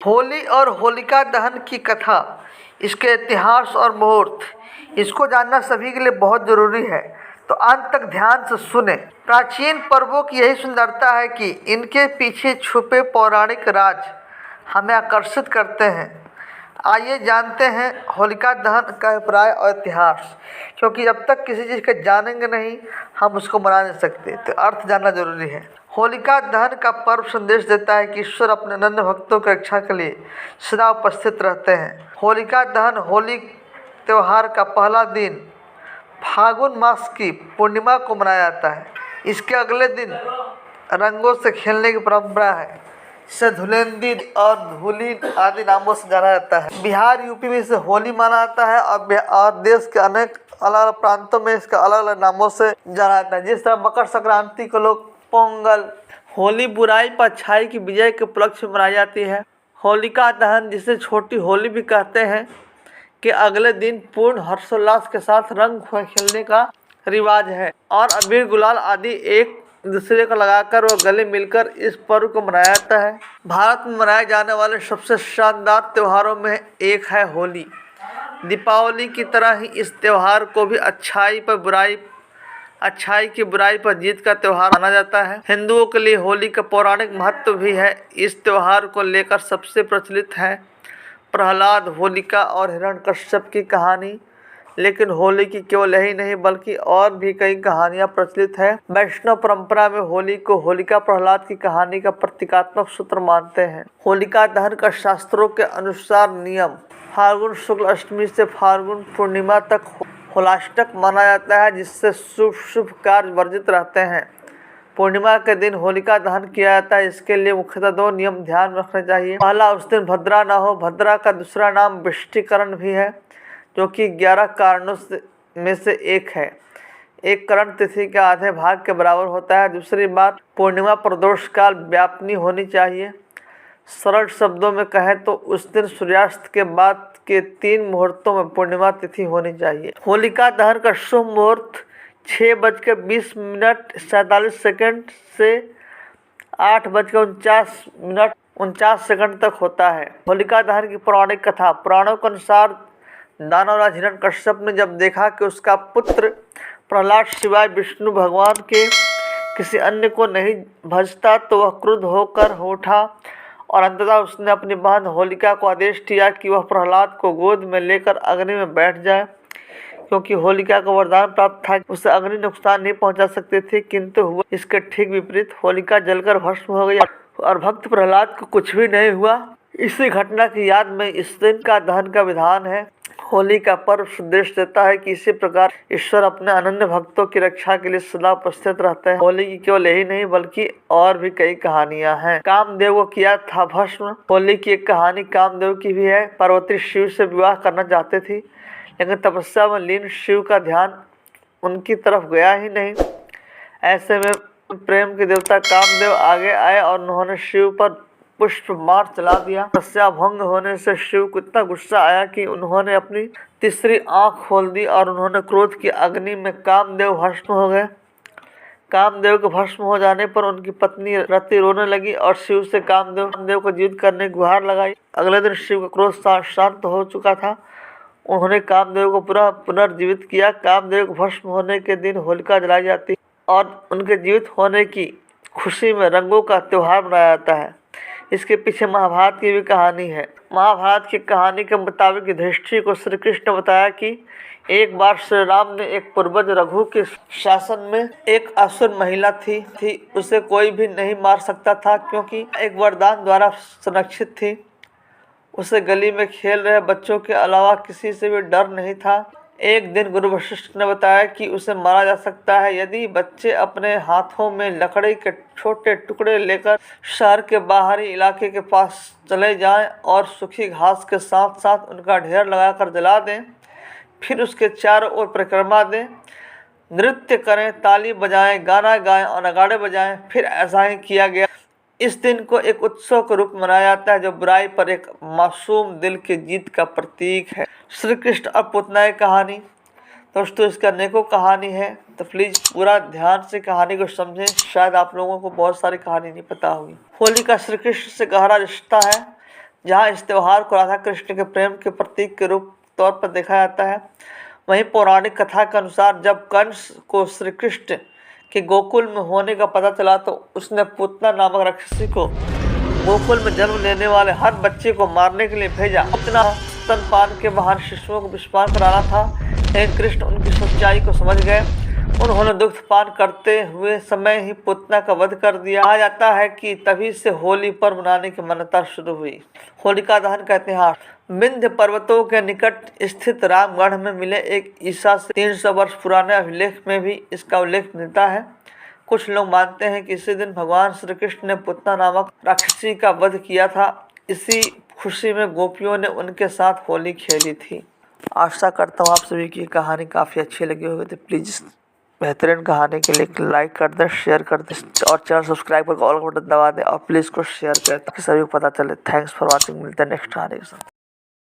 होली और होलिका दहन की कथा, इसके इतिहास और मुहूर्त, इसको जानना सभी के लिए बहुत ज़रूरी है। तो अंत तक ध्यान से सुने। प्राचीन पर्वों की यही सुंदरता है कि इनके पीछे छुपे पौराणिक राज हमें आकर्षित करते हैं। आइए जानते हैं होलिका दहन का अभिप्राय और इतिहास, क्योंकि जब तक किसी चीज़ को जानेंगे नहीं हम उसको मना नहीं सकते, तो अर्थ जानना जरूरी है। होलिका दहन का पर्व संदेश देता है कि ईश्वर अपने अनन्य भक्तों की रक्षा के लिए सदा उपस्थित रहते हैं। होलिका दहन होली त्यौहार का पहला दिन फागुन मास की पूर्णिमा को मनाया जाता है। इसके अगले दिन रंगों से खेलने की परंपरा है। इसे धुलेंडी और धूलिन आदि नामों से जाना जाता है। बिहार यूपी में इसे होली माना जाता है और देश के अनेक अलग अलग प्रांतों में इसका अलग अलग नामों से जाना जाता है। जिस तरह मकर संक्रांति को लोग पोंगल, होली बुराई पर अच्छाई की विजय के उपलक्ष्य में मनाई जाती है। होलिका दहन, जिसे छोटी होली भी कहते हैं, के अगले दिन पूर्ण हर्षोल्लास के साथ रंग खेलने का रिवाज है और अबीर गुलाल आदि एक दूसरे को लगाकर व गले मिलकर इस पर्व को मनाया जाता है। भारत में मनाए जाने वाले सबसे शानदार त्योहारों में एक है होली। दीपावली की तरह ही इस त्योहार को भी अच्छाई की बुराई पर जीत का त्योहार माना जाता है। हिंदुओं के लिए होली का पौराणिक महत्व भी है। इस त्योहार को लेकर सबसे प्रचलित है प्रहलाद, होलिका और हिरण्यकश्यप की कहानी। लेकिन होली की केवल यही नहीं बल्कि और भी कई कहानियां प्रचलित है। वैष्णव परंपरा में होली को होलिका प्रहलाद की कहानी का प्रतीकात्मक सूत्र मानते हैं। होलिका दहन का शास्त्रों के अनुसार नियम फाल्गुन शुक्ल अष्टमी से फाल्गुन पूर्णिमा तक होलाष्टक माना जाता है, जिससे शुभ कार्य वर्जित रहते हैं। पूर्णिमा के दिन होलिका दहन किया जाता है। इसके लिए मुख्यतः 2 नियम ध्यान रखने चाहिए। पहला, उस दिन भद्रा न हो। भद्रा का दूसरा नाम वृष्टिकरण भी है, जो कि 11 कारणों में से एक है। एक करण तिथि के आधे भाग के बराबर होता है। दूसरी बात, पूर्णिमा प्रदोष काल व्यापनी होनी चाहिए। सरल शब्दों में कहें तो उस दिन सूर्यास्त के बाद के 3 मुहूर्तों में पूर्णिमा तिथि होनी चाहिए। होलिका दहन का शुभ मुहूर्त 6:20 से 8:49 तक होता है। होलिका दहन की पौराणिक कथा। पुराणों के अनुसार दानवराज हिरण्यकश्यप ने जब देखा कि उसका पुत्र प्रहलाद सिवाय विष्णु भगवान के किसी अन्य को नहीं भजता, तो वह क्रुद्ध होकर उठा और अंततः उसने अपनी बहन होलिका को आदेश दिया कि वह प्रहलाद को गोद में लेकर अग्नि में बैठ जाए, क्योंकि होलिका को वरदान प्राप्त था कि उसे अग्नि नुकसान नहीं पहुंचा सकती थी। किंतु हुआ इसके ठीक विपरीत। होलिका जलकर भस्म हो गई और भक्त प्रहलाद को कुछ भी नहीं हुआ। इसी घटना की याद में इस दिन का दहन का विधान है। होली का पर्व संदेश देता है कि इसी प्रकार ईश्वर अपने अनन्य भक्तों की रक्षा के लिए सदा उपस्थित रहते हैं। होली की केवल यही नहीं बल्कि और भी कई कहानियां हैं। कामदेव को किया था भस्म। होली की एक कहानी कामदेव की भी है। पार्वती शिव से विवाह करना चाहते थी, लेकिन तपस्या में लीन शिव का ध्यान उनकी तरफ गया ही नहीं। ऐसे में प्रेम के देवता कामदेव आगे आए और उन्होंने शिव पर पुष्प मार चला दिया। तपस्या भंग होने से शिव को इतना गुस्सा आया कि उन्होंने अपनी तीसरी आंख खोल दी और उन्होंने क्रोध की अग्नि में कामदेव भस्म हो गए। कामदेव के भस्म हो जाने पर उनकी पत्नी रति रोने लगी और शिव से कामदेव को जीवित करने की गुहार लगाई। अगले दिन शिव का क्रोध शांत हो चुका था। उन्होंने कामदेव को पुनर्जीवित किया। कामदेव को भस्म होने के दिन होलिका जलाई जाती और उनके जीवित होने की खुशी में रंगों का त्योहार मनाया जाता है। इसके पीछे महाभारत की भी कहानी है। महाभारत की कहानी के मुताबिक युधिष्ठिर को श्री कृष्ण ने बताया कि एक बार श्री राम ने एक पूर्वज रघु के शासन में एक असुर महिला थी। उसे कोई भी नहीं मार सकता था, क्योंकि एक वरदान द्वारा संरक्षित थी। उसे गली में खेल रहे बच्चों के अलावा किसी से भी डर नहीं था। एक दिन गुरु वशिष्ठ ने बताया कि उसे मारा जा सकता है यदि बच्चे अपने हाथों में लकड़ी के छोटे टुकड़े लेकर शहर के बाहरी इलाके के पास चले जाएं और सूखी घास के साथ साथ उनका ढेर लगाकर जला दें। फिर उसके चारों ओर परिक्रमा दें, नृत्य करें, ताली बजाएं, गाना गाएं और नगाड़े बजाएं। फिर ऐसा ही किया गया। इस दिन को एक उत्सव के रूप में मनाया जाता है, जो बुराई पर एक मासूम दिल की जीत का प्रतीक है। श्री कृष्ण और पूतना की कहानी। दोस्तों, इसका अनेकों कहानी है, तो प्लीज़ पूरा ध्यान से कहानी को समझें। शायद आप लोगों को बहुत सारी कहानी नहीं पता होगी। होली का श्री कृष्ण से गहरा रिश्ता है। जहाँ इस त्यौहार को राधा कृष्ण के प्रेम के प्रतीक के रूप तौर पर देखा जाता है। वहीं पौराणिक कथा के अनुसार जब कंस को श्री कृष्ण के गोकुल में होने का पता चला तो उसने पूतना नामक राक्षसी को गोकुल में जन्म लेने वाले हर बच्चे को मारने के लिए भेजा। अपना स्तनपान के बहाने शिशुओं को विषपान कराना था, लेकिन कृष्ण उनकी सच्चाई को समझ गए। उन्होंने दुग्धपान करते हुए समय ही पूतना का वध कर दिया। कहा जाता है कि तभी से होली पर्व मनाने की मान्यता शुरू हुई। होलिका दहन का इतिहास। विंध्य पर्वतों के निकट स्थित रामगढ़ में मिले एक ईसा से 300 वर्ष पुराने अभिलेख में भी इसका उल्लेख मिलता है। कुछ लोग मानते हैं कि इसी दिन भगवान श्री कृष्ण ने पूतना नामक राक्षसी का वध किया था। इसी खुशी में गोपियों ने उनके साथ होली खेली थी। आशा करता हूँ आप सभी की कहानी काफ़ी अच्छी लगी होगी। तो प्लीज़ बेहतरीन कहानी के लिए लाइक कर दें, शेयर कर दें और चैनल सब्सक्राइब करके ऑल बटन दबा दें और प्लीज़ को शेयर करें ताकि सभी को पता चले। Thanks for watching. मिलते हैं नेक्स्ट कहानी के साथ।